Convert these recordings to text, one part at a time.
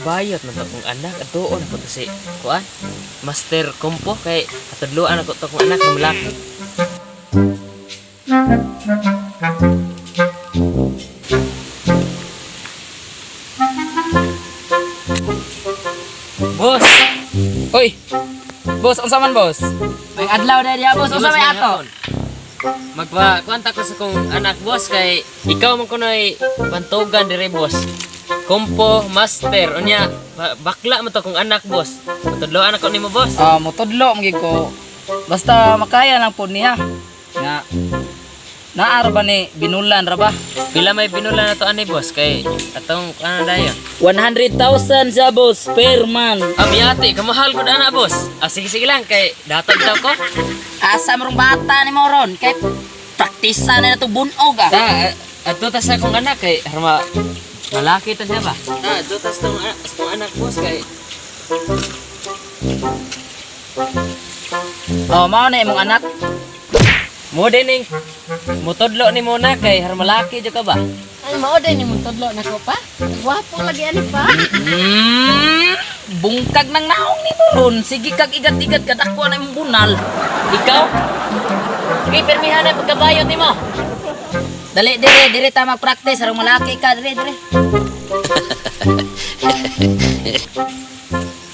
pagkabayot na to kung anak at doon ako to si kuan Master Kompo kay atadluan ako to kung anak ng malaki. Boss. Oy. Boss, unsa man boss? May adlaw na diya boss, unsa may ato? Magpa-kwanta ko sa kong anak boss kay ikaw man kunoy bantugan dire boss. Kompo Master unya bakla mo to kung anak boss. Matudloan ako nimo boss. Motodlo mgi ko. Basta makaya lang po niya. Nga naar ba ni binulan ra ba? Pila may binulan na to ani boss kay atong ano dayon. 100,000 sa boss per month. Ati, kamahal ko na boss. Sige lang kay datag daw ko. Asa marong bata ni mo ron kay praktisa na to bunog ah. Ato ta sa kong anak kay harma malaki ta siya ba? Ato ta sa kong anak boss kay Mao na imong anak. mo din mutodlo ni muna kay har malaki jud ka ba? Ay, mao din yung tudlo na ko pa. Gwapo lagi ani pa. Bungkag ng naong ni mo ron. Sige kag igat-igat kad ako na imong bunal. Ikaw? Sige, permihan na pagkabayot nimo. Dali dire ta mag-practice arong malaki ka dire.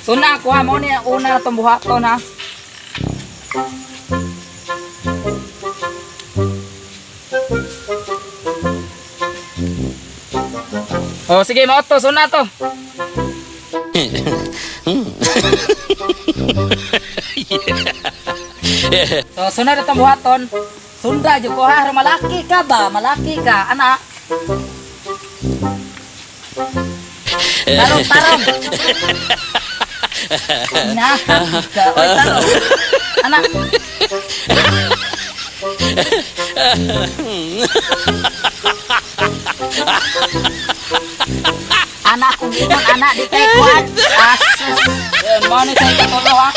Suna ako ha mo ni una tong buhaton ha. Sige, mo to, suna to. So, sunod itong buhaton. Sunda, dyan ko ha. Malaki ka ba? Malaki ka. Anak. Tarong. Anak. Oy, tarong. Anak. Anak kong ikon, anak di kay kuat. Asus. Yan, mau ni tayo katolo ha.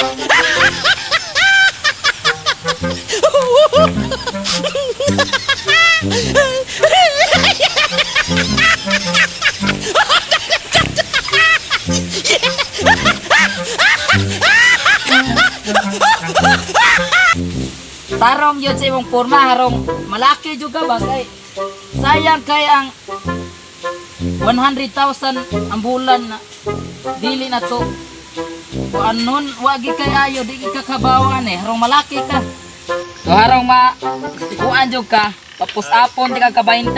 Tarong yun sa imong porma, harong malaki juga ba kay sayang kay ang 100,000 ang bulan na dili na to anon wagi kay ayo di ka kabawan harong malaki ka so harong kuan jud ka tapos apon di ka ka 20.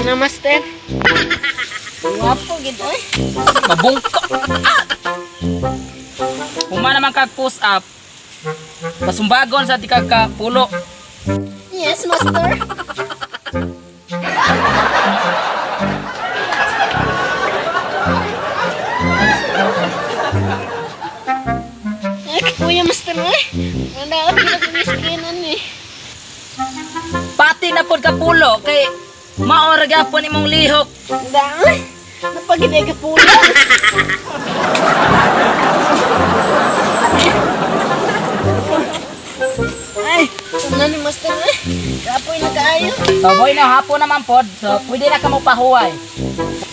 Ano master? Gwapo gid oy. Mabungka. Kuma naman kag push up. Pasumbagon sa tika ka pulo. Yes, master. Kuya master eh. Nanaot kita kumiskinan eh. Pati na pod ka pulo kay maora gyapon imong lihok. Dang. Napaginay ka pula. Ay, ano ni master eh? Kapoy na kaayo. So boy na hapon naman pod. So pwede na ka mo pahuway.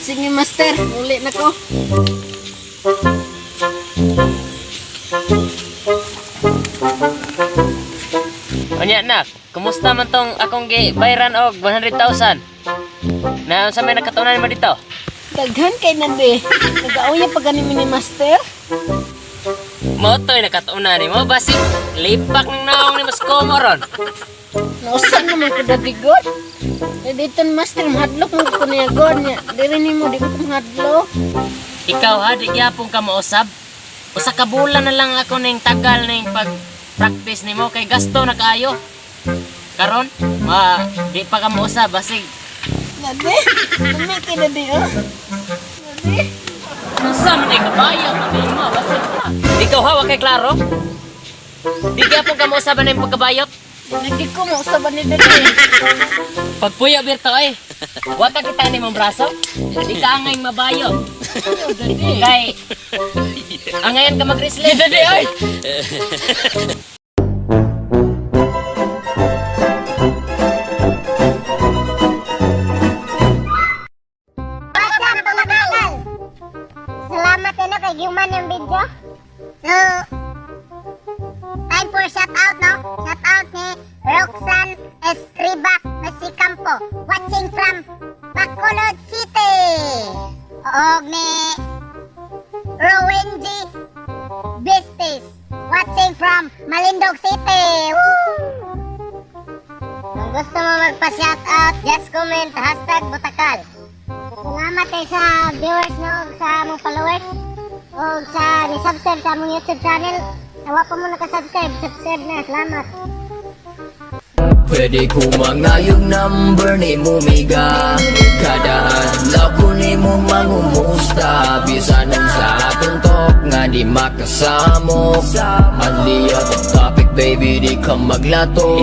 Sige master, uli na ko. Unya nak, kumusta man tong akong gibayran og 100,000? Na sa may nakatunan mo dito? Daghan kay nabe. Nag-auya pa gani ni master. Motoy nakatunan nimo basi lipak ng naong ni mas komoron. Nausan naman ko dati god. Dito ni master mahadlok mo ko niya god niya. Diri nimo di ko mahadlok. Ikaw ha, di gyapon ka mausab. Usa ka bulan na lang ako ning tagal ning pag-practice nimo kay gasto na kaayo. Karon, di pa ka mausab basig. Dati, namiti na di oh. Dati. Unsa man ay kabayo mo basig. Ikaw ha, wa kay klaro? Di gyapon ka mausab ning pagkabayot. Lagi ko mo sa ni dati. Pagpuyo birto ay. Wa ka kita ni mong braso. Di ka angay mabayo. Kay angayan ka mag-wrestling. Dadi ay. ang video. So, time for shout out, no? Shout out ni Roxanne Escribac Mesicampo, watching from Bacolod City. Og ni Rowenji Bistis, watching from Malindog City. Woo! Kung gusto mo magpa-shout out, just comment #Butakal. Salamat kay sa viewers no, ug sa among followers, ug sa ni-subscribe sa among YouTube channel. Nawa pa mo naka-subscribe, subscribe na. Salamat. Pwede ko mangayong number ni Mumiga. Kada adlaw ko ni mo mangumusta. Bisan ang sa tuntok nga di makasamo. Anli at topic baby di ka maglato.